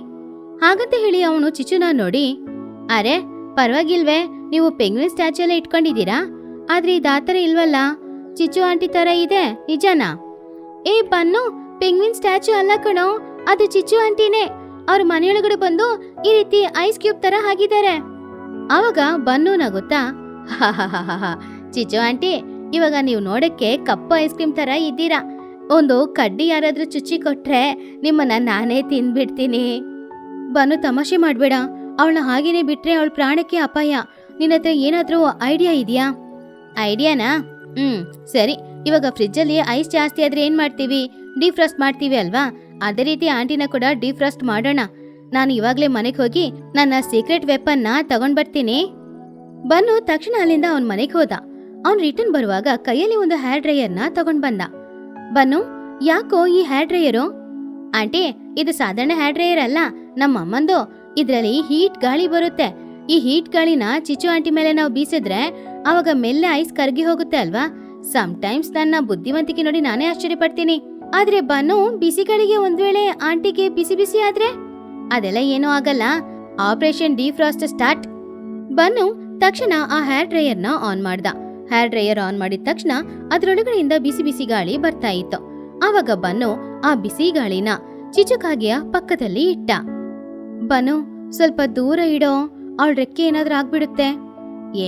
ಹಾಗಂತ ಹೇಳಿ ಅವನು ಚಿಚುನ ನೋಡಿ, ಅರೆ ಪರವಾಗಿಲ್ವೇ, ನೀವು ಪೆಂಗ್ವಿನ್ ಸ್ಟ್ಯಾಚು ಎಲ್ಲ ಇಟ್ಕೊಂಡಿದ್ದೀರಾ, ಆದ್ರೆ ಇದಾತರ ಇಲ್ವಲ್ಲ, ಚಿಚು ಆಂಟಿ ತರ ಇದೆ, ನಿಜನಾ? ಏ ಬನ್ನು, ಪೆಂಗ್ವಿನ್ ಸ್ಟ್ಯಾಚು ಅಲ್ಲ ಕಣೋ, ಅದು ಚಿಚು ಆಂಟಿನೇ. ಅವ್ರ ಮನೆಯೊಳಗಡೆ ಬಂದು ಈ ರೀತಿ ಐಸ್ ಕ್ಯೂಬ್ ತರ ಹಾಕಿದ್ದಾರೆ. ಆವಾಗ ಬನ್ನು ನಗುತ್ತಾ, ಚಿಚು ಆಂಟಿ, ಇವಾಗ ನೀವು ನೋಡಕ್ಕೆ ಕಪ್ಪು ಐಸ್ ಕ್ರೀಮ್ ತರ ಇದ್ದೀರಾ. ಒಂದು ಕಡ್ಡಿ ಯಾರಾದ್ರೂ ಚುಚ್ಚಿ ಕೊಟ್ರೆ ನಿಮ್ಮನ್ನ ನಾನೇ ತಿಂದ್ಬಿಡ್ತೀನಿ. ಬನ್ನು, ತಮಾಷೆ ಮಾಡ್ಬೇಡ, ಅವಳನ್ನ ಹಾಗೇನೆ ಬಿಟ್ರೆ ಅವಳ ಪ್ರಾಣಕ್ಕೆ ಅಪಾಯ. ನಿನ್ನತ್ರ ಏನಾದ್ರೂ ಐಡಿಯಾ ಇದೆಯಾ? ಐಡಿಯಾನಾ? ಸರಿ, ಇವಾಗ ಫ್ರಿಜ್ಜಲ್ಲಿ ಐಸ್ ಜಾಸ್ತಿ ಆದ್ರೆ ಏನ್ ಮಾಡ್ತೀವಿ? ಡಿಫ್ರಾಸ್ಟ್ ಮಾಡ್ತೀವಿ ಅಲ್ವಾ? ಅದೇ ರೀತಿ ಆಂಟಿನ ಕೂಡ ಡಿಫ್ರಾಸ್ಟ್ ಮಾಡೋಣ. ನಾನು ಇವಾಗ್ಲೇ ಮನೆಗೆ ಹೋಗಿ ನನ್ನ ಸೀಕ್ರೆಟ್ ವೆಪನ್ನ ತಗೊಂಡ್ ಬರ್ತೀನಿ. ಬನ್ನು ತಕ್ಷಣ ಅಲ್ಲಿಂದ ಅವನ್ ಮನೆಗೆ ಹೋದ. ಅವ್ನ್ ರಿಟರ್ನ್ ಬರುವಾಗ ಕೈಯಲ್ಲಿ ಒಂದು ಹೇರ್ ಡ್ರೈಯರ್ನ ತಗೊಂಡ್ ಬಂದ. ಬನ್ನು, ಯಾಕೋ ಈ ಹೇರ್ ಡ್ರೈಯರು? ಆಂಟಿ, ಇದು ಸಾಧಾರಣ ಹೇರ್ ಡ್ರೈಯರ್ ಅಲ್ಲ, ನಮ್ಮ ಅಮ್ಮಂದು. ಇದ್ರಲ್ಲಿ ಹೀಟ್ ಗಾಳಿ ಬರುತ್ತೆ. ಈ ಹೀಟ್ ಗಾಳಿನ ಚಿಚು ಆಂಟಿ ಮೇಲೆ ನಾವು ಬೀಸಿದ್ರೆ ಅವಾಗ ಮೆಲ್ಲೆ ಐಸ್ ಕರಗಿ ಹೋಗುತ್ತೆ ಅಲ್ವಾ? ಸಮ್ಟೈಮ್ಸ್ ನನ್ನ ಬುದ್ಧಿವಂತಿಕೆ ನೋಡಿ ನಾನೇ ಆಶ್ಚರ್ಯ ಪಡ್ತೀನಿ. ಆದ್ರೆ ಬನ್ನು, ಬಿಸಿ ಗಾಳಿಗೆ ಒಂದ್ ವೇಳೆ ಆಂಟಿಗೆ ಬಿಸಿ ಬಿಸಿ ಆದ್ರೆ? ಅದೆಲ್ಲ ಏನೂ ಆಗಲ್ಲ. Operation defrost start. ಬನ್ನು ತಕ್ಷಣ ಆ ಹೇರ್ ಡ್ರೈಯರ್ನ ಆನ್ ಮಾಡ್ದ. ಹೇರ್ ಡ್ರೈಯರ್ ಆನ್ ಮಾಡಿದ ತಕ್ಷಣ ಅದ್ರೊಳಗಡೆಯಿಂದ ಬಿಸಿ ಬಿಸಿ ಗಾಳಿ ಬರ್ತಾ ಇತ್ತು. ಆವಾಗ ಬನ್ನು ಆ ಬಿಸಿ ಗಾಳಿನ ಚಿಚುಕಾಗೆಯ ಪಕ್ಕದಲ್ಲಿ ಇಟ್ಟ. ಬನ್ನು, ಸ್ವಲ್ಪ ದೂರ ಇಡೋ, ಅವಳ ರೆಕ್ಕೆ ಏನಾದ್ರೂ ಆಗ್ಬಿಡುತ್ತೆ.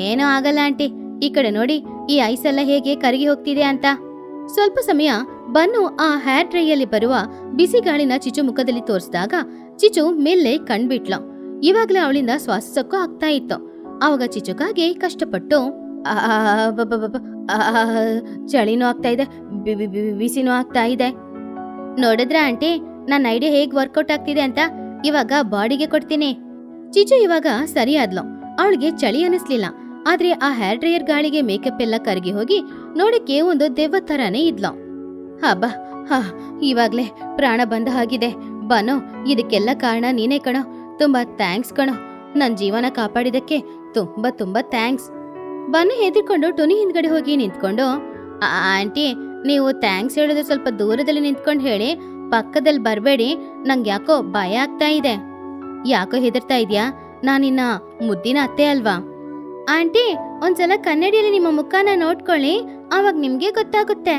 ಏನೂ ಆಗಲ್ಲ ಆಂಟಿ, ಈ ಕಡೆ ನೋಡಿ, ಈ ಐಸ್ ಎಲ್ಲ ಹೇಗೆ ಕರಗಿ ಹೋಗ್ತಿದೆ ಅಂತ. ಸ್ವಲ್ಪ ಸಮಯ ಬನ್ನು ಆ ಹೇರ್ ಡ್ರೈಯಲ್ಲಿ ಬರುವ ಬಿಸಿ ಗಾಳಿನ ಚಿಚು ಮುಖದಲ್ಲಿ ತೋರಿಸಿದಾಗ ಚಿಚು ಮೆಲ್ಲೆ ಕಣ್ಬಿಟ್ಲು. ಇವಾಗ್ಲೇ ಅವಳಿಂದ ಶ್ವಾಸಕ್ಕೂ ಆಗ್ತಾ ಇತ್ತು. ಆವಾಗ ಚಿಚುಕಾಗೆ ಕಷ್ಟಪಟ್ಟು, ಚಳಿನೂ ಆಗ್ತಾ ಇದೆ, ಬಿಸಿನೂ ಆಗ್ತಾ ಇದೆ. ನೋಡಿದ್ರ ಆಂಟಿ, ನನ್ನ ಐಡಿಯಾ ಹೇಗ್ ವರ್ಕೌಟ್ ಆಗ್ತಿದೆ ಅಂತ? ಇವಾಗ ಬಾಡಿಗೆ ಕೊಡ್ತೀನಿ. ಚಿಚು ಇವಾಗ ಸರಿಯಾದ್ಲು. ಅವಳಿಗೆ ಚಳಿ ಅನಿಸ್ಲಿಲ್ಲ. ಆದ್ರೆ ಆ ಹೇರ್ ಡ್ರೈಯರ್ ಗಾಳಿಗೆ ಮೇಕಪ್ ಎಲ್ಲ ಕರಗಿ ಹೋಗಿ ನೋಡಕ್ಕೆ ಒಂದು ದೆವ್ವ ತರಾನೇ ಇದ್ಲು. ಹಬ್ಬ, ಇವಾಗ್ಲೇ ಪ್ರಾಣ ಬಂದ ಹಾಗಿದೆ. ಬನ್ನು, ಇದಕ್ಕೆಲ್ಲ ಕಾರಣ ನೀನೇ ಕಣೋ. ತುಂಬಾ ಥ್ಯಾಂಕ್ಸ್ ಕಣೋ, ನನ್ ಜೀವನ ಕಾಪಾಡಿದಕ್ಕೆ ತುಂಬಾ ತುಂಬಾ ಥ್ಯಾಂಕ್ಸ್. ಬನ್ನು ಹೆದರ್ಕೊಂಡು ಟುನಿ ಹಿಂದ್ಗಡೆ ಹೋಗಿ ನಿಂತ್ಕೊಂಡು, ಆಂಟಿ, ನೀವು ಥ್ಯಾಂಕ್ಸ್ ಹೇಳೋದು ಸ್ವಲ್ಪ ದೂರದಲ್ಲಿ ನಿಂತ್ಕೊಂಡು ಹೇಳಿ, ಪಕ್ಕದಲ್ಲಿ ಬರ್ಬೇಡಿ, ನಂಗೆ ಯಾಕೋ ಭಯ ಆಗ್ತಾ ಇದೆ. ಯಾಕೋ ಹೆದರ್ತಾ ಇದ್ಯಾ? ನಾನಿನ್ನ ಮುದ್ದಿನ ಅತ್ತೆ ಅಲ್ವಾ? ಆಂಟಿ, ಒಂದ್ಸಲ ಕನ್ನಡಿಯಲ್ಲಿ ನಿಮ್ಮ ಮುಖನ ನೋಡ್ಕೊಳ್ಳಿ, ಆವಾಗ ನಿಮ್ಗೆ ಗೊತ್ತಾಗುತ್ತೆ.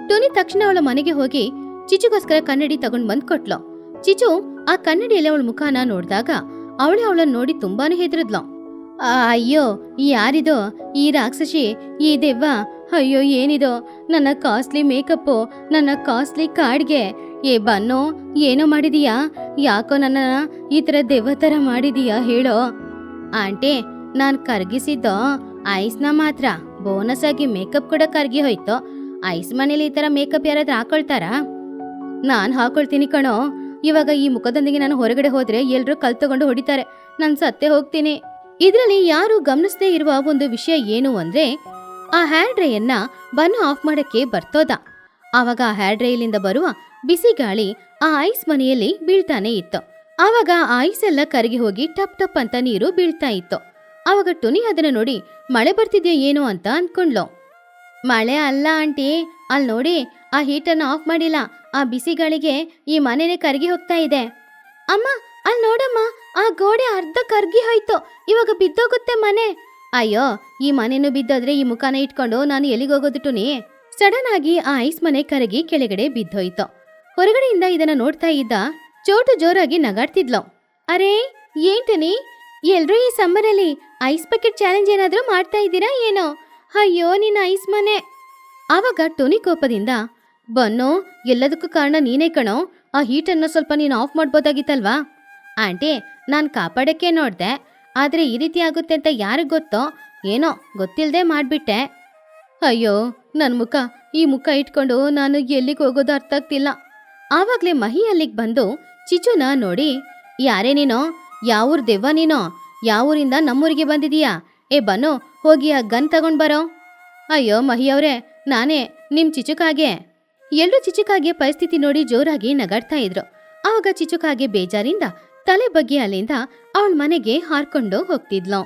ಟುನಿ ತಕ್ಷಣ ಅವಳ ಮನೆಗೆ ಹೋಗಿ ಚಿಚುಗೋಸ್ಕರ ಕನ್ನಡಿ ತಗೊಂಡ್ ಬಂದ್ ಕೊಟ್ಲು. ಚಿಚು ಆ ಕನ್ನಡಿಯಲ್ಲಿ ಅವಳ ಮುಖನ ನೋಡಿದಾಗ ಅವಳನ್ನ ನೋಡಿ ತುಂಬಾನೇ ಹೆದರಿದ್ಲು. ಅಯ್ಯೋ, ಯಾರಿದೋ ಈ ರಾಕ್ಷಸಿ, ಈ ದೆವ್ವ? ಅಯ್ಯೋ, ಏನಿದೋ ನನ್ನ ಕಾಸ್ಟ್ಲಿ ಮೇಕಪ್ಪು, ನನ್ನ ಕಾಸ್ಟ್ಲಿ ಕಾರ್ಡ್ಗೆ. ಏ ಬನ್ನು, ಏನೋ ಮಾಡಿದೀಯಾ? ಯಾಕೋ ನನ್ನ ಈ ತರ ದೆವ್ವ ತರ ಮಾಡಿದೀಯಾ ಹೇಳೋ? ಆಂಟಿ, ನಾನ್ ಕರ್ಗಿಸಿದ್ದೋ ಐಸ್ನ ಮಾತ್ರ, ಬೋನಸ್ ಆಗಿ ಮೇಕಪ್ ಕೂಡ ಕರ್ಗಿ ಹೋಯ್ತು. ಐಸ್ ಮನೇಲಿ ಈ ತರ ಮೇಕಪ್ ಯಾರಾದ್ರೂ ಹಾಕೊಳ್ತಾರಾ? ನಾನ್ ಹಾಕೊಳ್ತೀನಿ ಕಣೋ. ಇವಾಗ ಈ ಮುಖದೊಂದಿಗೆ ನಾನು ಹೊರಗಡೆ ಹೋದ್ರೆ ಎಲ್ರೂ ಕಲ್ ತಗೊಂಡು ಹೊಡಿತಾರೆ. ನಾನ್ ಸತ್ತೇ ಹೋಗ್ತೀನಿ. ಇದ್ರಲ್ಲಿ ಯಾರು ಗಮನಿಸದೇ ಇರುವ ಒಂದು ವಿಷಯ ಏನು ಅಂದ್ರೆ ಆ ಹೇರ್ ಡ್ರೈಯನ್ನ ಬನ್ನು ಆಫ್ ಮಾಡಕ್ಕೆ ಬರ್ತೋದ. ಆವಾಗ ಆ ಹೇರ್ ಡ್ರೈಲಿಂದ ಬರುವ ಬಿಸಿ ಗಾಳಿ ಆ ಐಸ್ ಮನೆಯಲ್ಲಿ ಬೀಳ್ತಾನೆ ಇತ್ತು. ಆವಾಗ ಆ ಐಸ್ ಎಲ್ಲ ಕರಗಿ ಹೋಗಿ ಟಪ್ ಟಪ್ ಅಂತ ನೀರು ಬೀಳ್ತಾ ಇತ್ತು. ಆವಾಗ ಟುನಿ ಅದನ್ನ ನೋಡಿ ಮಳೆ ಬರ್ತಿದ್ಯೋ ಏನೋ ಅಂತ ಅನ್ಕೊಂಡ್ಲು. ಮಳೆ ಅಲ್ಲ ಆಂಟಿ, ಅಲ್ಲಿ ನೋಡಿ ಆ ಹೀಟನ್ನ ಆಫ್ ಮಾಡಿಲ್ಲ, ಆ ಬಿಸಿ ಗಾಳಿಗೆ ಈ ಮನೆನೇ ಕರಗಿ ಹೋಗ್ತಾ ಇದೆ. ಅಮ್ಮ ಅಲ್ಲಿ ನೋಡಮ್ಮ, ಆ ಗೋಡೆ ಅರ್ಧ ಕರ್ಗಿ ಹೋಯ್ತು, ಇವಾಗ ಬಿದ್ದೋಗುತ್ತೆ ಮನೆ. ಅಯ್ಯೋ, ಈ ಮನೆನೂ ಬಿದ್ದೋದ್ರೆ ಈ ಮುಖಾನ ಇಟ್ಕೊಂಡು ನಾನು ಎಲ್ಲಿಗೋಗೋದು ಟುನಿ? ಸಡನ್ ಆಗಿ ಆ ಐಸ್ ಮನೆ ಕರಗಿ ಕೆಳಗಡೆ ಬಿದ್ದೋಯ್ತು. ಹೊರಗಡೆಯಿಂದ ಇದನ್ನ ನೋಡ್ತಾ ಇದ್ದ ಚೋಟು ಜೋರಾಗಿ ನಗಾಡ್ತಿದ್ಲು. ಅರೇ ಏನ್ ಟುನಿ, ಎಲ್ರೂ ಈ ಸಮ್ಮರಲ್ಲಿ ಐಸ್ ಬಕೆಟ್ ಚಾಲೆಂಜ್ ಏನಾದ್ರೂ ಮಾಡ್ತಾ ಇದ್ದೀರಾ ಏನೋ? ಅಯ್ಯೋ ನಿನ್ನ ಐಸ್ ಮನೆ. ಆವಾಗ ಟುನಿ ಕೋಪದಿಂದ, ಬನ್ನು ಎಲ್ಲದಕ್ಕೂ ಕಾರಣ ನೀನೇ ಕಣೋ, ಆ ಹೀಟನ್ನು ಸ್ವಲ್ಪ ನೀನು ಆಫ್ ಮಾಡ್ಬೋದಾಗಿತ್ತಲ್ವಾ? ಆಂಟಿ, ನಾನು ಕಾಪಾಡಕ್ಕೆ ನೋಡ್ದೆ, ಆದ್ರೆ ಈ ರೀತಿ ಆಗುತ್ತೆ ಅಂತ ಯಾರಿಗ್ ಗೊತ್ತೋ ಏನೋ ಗೊತ್ತಿಲ್ಲದೆ ಮಾಡ್ಬಿಟ್ಟೆ. ಅಯ್ಯೋ ನನ್ನ ಈ ಮುಖ ಇಟ್ಕೊಂಡು ನಾನು ಎಲ್ಲಿಗೆ ಹೋಗೋದು ಅರ್ಥ ಆಗ್ತಿಲ್ಲ. ಆವಾಗ್ಲೇ ಮಹಿ ಅಲ್ಲಿಗೆ ಬಂದು ಚಿಚುನ ನೋಡಿ, ಯಾರೇ ನೀನೋ, ಯಾವೂರ್ ದೆವ್ವ ನೀನೋ, ಯಾವೂರಿಂದ ನಮ್ಮೂರಿಗೆ ಬಂದಿದೀಯಾ? ಏ ಬನ್ನು, ಹೋಗಿ ಆ ಗನ್ ತಗೊಂಡ್ ಬರೋ. ಅಯ್ಯೋ ಮಹಿ ಅವ್ರೆ, ನಾನೇ ನಿಮ್ ಚಿಚುಕಾಗೆ. ಎಲ್ರೂ ಚಿಚುಕಾಗೆ ಪರಿಸ್ಥಿತಿ ನೋಡಿ ಜೋರಾಗಿ ನಗಾಡ್ತಾ ಇದ್ರು. ಆವಾಗ ಚಿಚುಕಾಗೆ ಬೇಜಾರಿಂದ ತಲೆ ಬಗ್ಗೆ ಅಲ್ಲಿಂದ ಅವಳ ಮನೆಗೆ ಹಾರ್ಕೊಂಡು ಹೋಗ್ತಿದ್ಲು.